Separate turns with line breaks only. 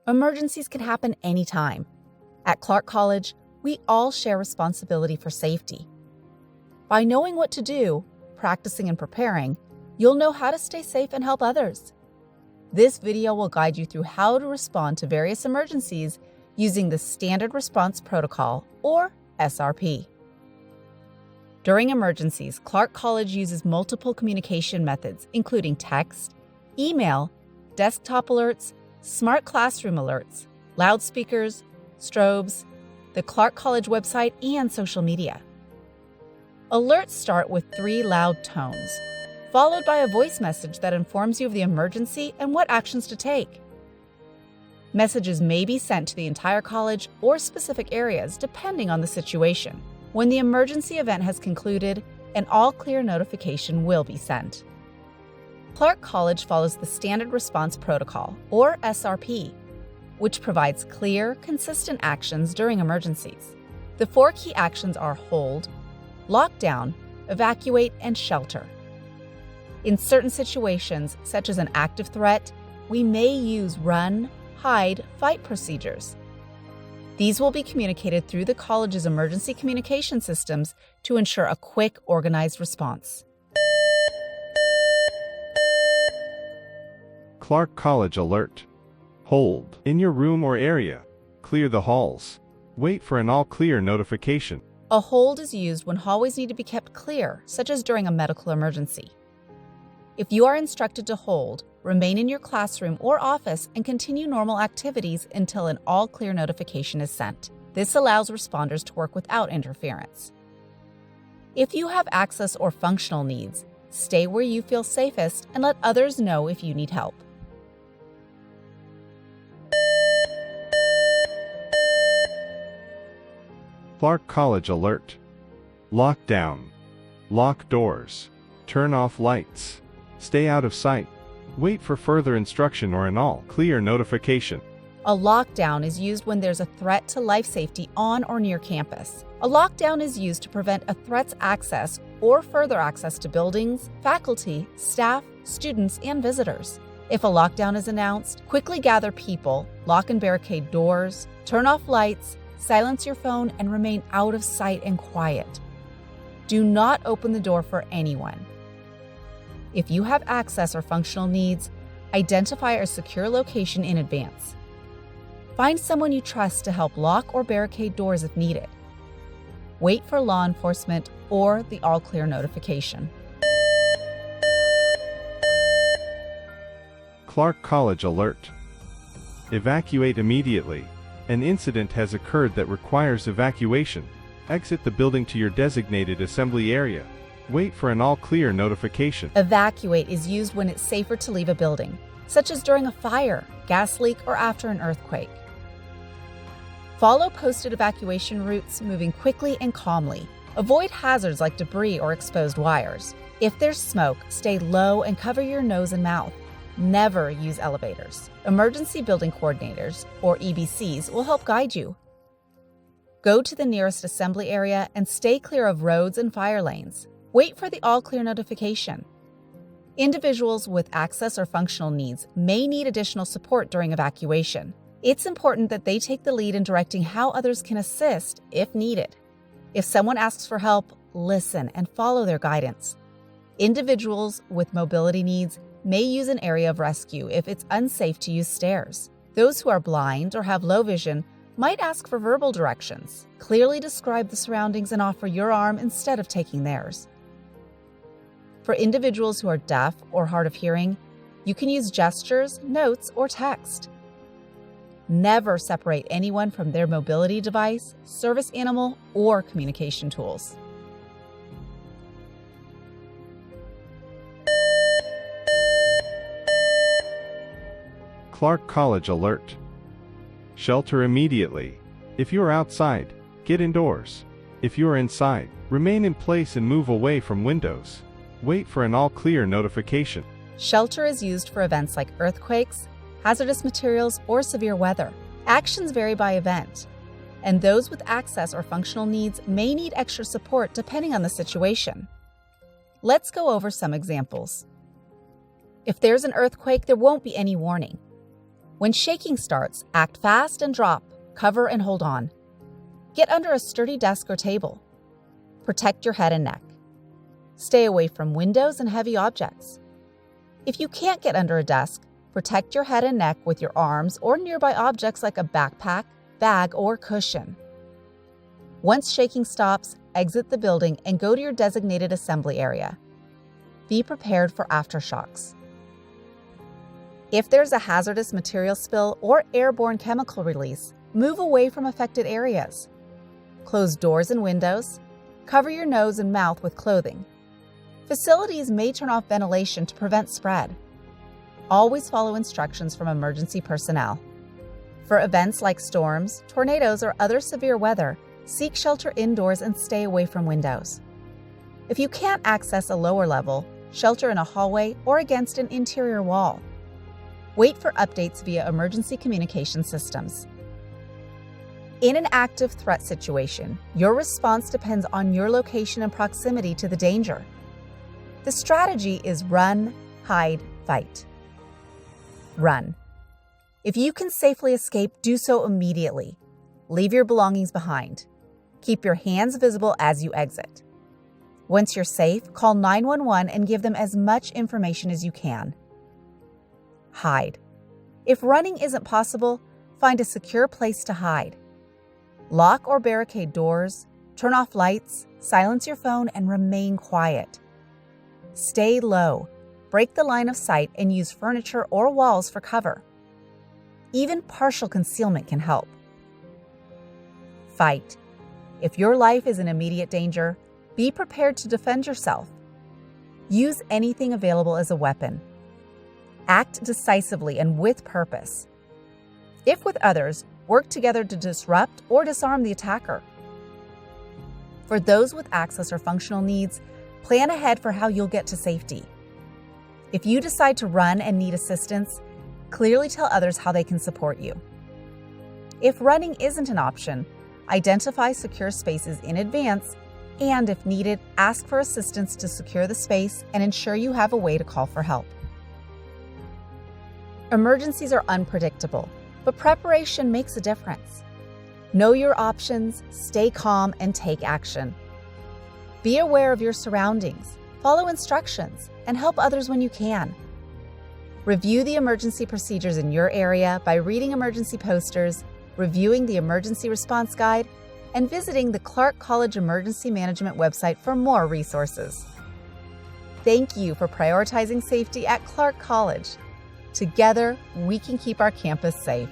Emergencies can happen anytime. At Clark College, we all share responsibility for safety. By knowing what to do, practicing and preparing, you'll know how to stay safe and help others. This video will guide you through how to respond to various emergencies using the Standard Response Protocol, or SRP. During emergencies, Clark College uses multiple communication methods, including text, email, desktop alerts, smart classroom alerts, loudspeakers, strobes, the Clark College website, and social media. Alerts start with 3 loud tones, followed by a voice message that informs you of the emergency and what actions to take. Messages may be sent to the entire college or specific areas depending on the situation. When the emergency event has concluded, an all-clear notification will be sent. Clark College follows the Standard Response Protocol, or SRP, which provides clear, consistent actions during emergencies. The 4 key actions are hold, lockdown, evacuate, and shelter. In certain situations, such as an active threat, we may use run, hide, fight procedures. These will be communicated through the college's emergency communication systems to ensure a quick, organized response.
Clark College Alert. Hold. In your room or area. Clear the halls. Wait for an all-clear notification.
A hold is used when hallways need to be kept clear, such as during a medical emergency. If you are instructed to hold, remain in your classroom or office and continue normal activities until an all-clear notification is sent. This allows responders to work without interference. If you have access or functional needs, stay where you feel safest and let others know if you need help.
Clark College Alert. Lockdown. Lock doors. Turn off lights. Stay out of sight. Wait for further instruction or an all-clear notification.
A lockdown is used when there's a threat to life safety on or near campus. A lockdown is used to prevent a threat's access or further access to buildings, faculty, staff, students, and visitors. If a lockdown is announced, quickly gather people, lock and barricade doors, turn off lights, silence your phone, and remain out of sight and quiet. Do not open the door for anyone. If you have access or functional needs, identify a secure location in advance. Find someone you trust to help lock or barricade doors if needed. Wait for law enforcement or the all-clear notification.
Clark College Alert. Evacuate immediately. An incident has occurred that requires evacuation. Exit the building to your designated assembly area. Wait for an all-clear notification.
Evacuate is used when it's safer to leave a building, such as during a fire, gas leak, or after an earthquake. Follow posted evacuation routes, moving quickly and calmly. Avoid hazards like debris or exposed wires. If there's smoke, stay low and cover your nose and mouth. Never use elevators. Emergency Building Coordinators, or EBCs, will help guide you. Go to the nearest assembly area and stay clear of roads and fire lanes. Wait for the all-clear notification. Individuals with access or functional needs may need additional support during evacuation. It's important that they take the lead in directing how others can assist if needed. If someone asks for help, listen and follow their guidance. Individuals with mobility needs may use an area of rescue if it's unsafe to use stairs. Those who are blind or have low vision might ask for verbal directions. Clearly describe the surroundings and offer your arm instead of taking theirs. For individuals who are deaf or hard of hearing, you can use gestures, notes, or text. Never separate anyone from their mobility device, service animal, or communication tools.
Clark College Alert. Shelter immediately. If you are outside, get indoors. If you are inside, remain in place and move away from windows. Wait for an all-clear notification.
Shelter is used for events like earthquakes, hazardous materials, or severe weather. Actions vary by event, and those with access or functional needs may need extra support depending on the situation. Let's go over some examples. If there's an earthquake, there won't be any warning. When shaking starts, act fast and drop, cover and hold on. Get under a sturdy desk or table. Protect your head and neck. Stay away from windows and heavy objects. If you can't get under a desk, protect your head and neck with your arms or nearby objects like a backpack, bag, or cushion. Once shaking stops, exit the building and go to your designated assembly area. Be prepared for aftershocks. If there's a hazardous material spill or airborne chemical release, move away from affected areas. Close doors and windows. Cover your nose and mouth with clothing. Facilities may turn off ventilation to prevent spread. Always follow instructions from emergency personnel. For events like storms, tornadoes, or other severe weather, seek shelter indoors and stay away from windows. If you can't access a lower level, shelter in a hallway or against an interior wall. Wait for updates via emergency communication systems. In an active threat situation, your response depends on your location and proximity to the danger. The strategy is run, hide, fight. Run. If you can safely escape, do so immediately. Leave your belongings behind. Keep your hands visible as you exit. Once you're safe, call 911 and give them as much information as you can. Hide. If running isn't possible, find a secure place to hide. Lock or barricade doors, turn off lights, silence your phone, and remain quiet. Stay low, break the line of sight, and use furniture or walls for cover. Even partial concealment can help. Fight. If your life is in immediate danger, be prepared to defend yourself. Use anything available as a weapon. Act decisively and with purpose. If with others, work together to disrupt or disarm the attacker. For those with access or functional needs, plan ahead for how you'll get to safety. If you decide to run and need assistance, clearly tell others how they can support you. If running isn't an option, identify secure spaces in advance, and if needed, ask for assistance to secure the space and ensure you have a way to call for help. Emergencies are unpredictable, but preparation makes a difference. Know your options, stay calm, and take action. Be aware of your surroundings, follow instructions, and help others when you can. Review the emergency procedures in your area by reading emergency posters, reviewing the emergency response guide, and visiting the Clark College Emergency Management website for more resources. Thank you for prioritizing safety at Clark College. Together, we can keep our campus safe.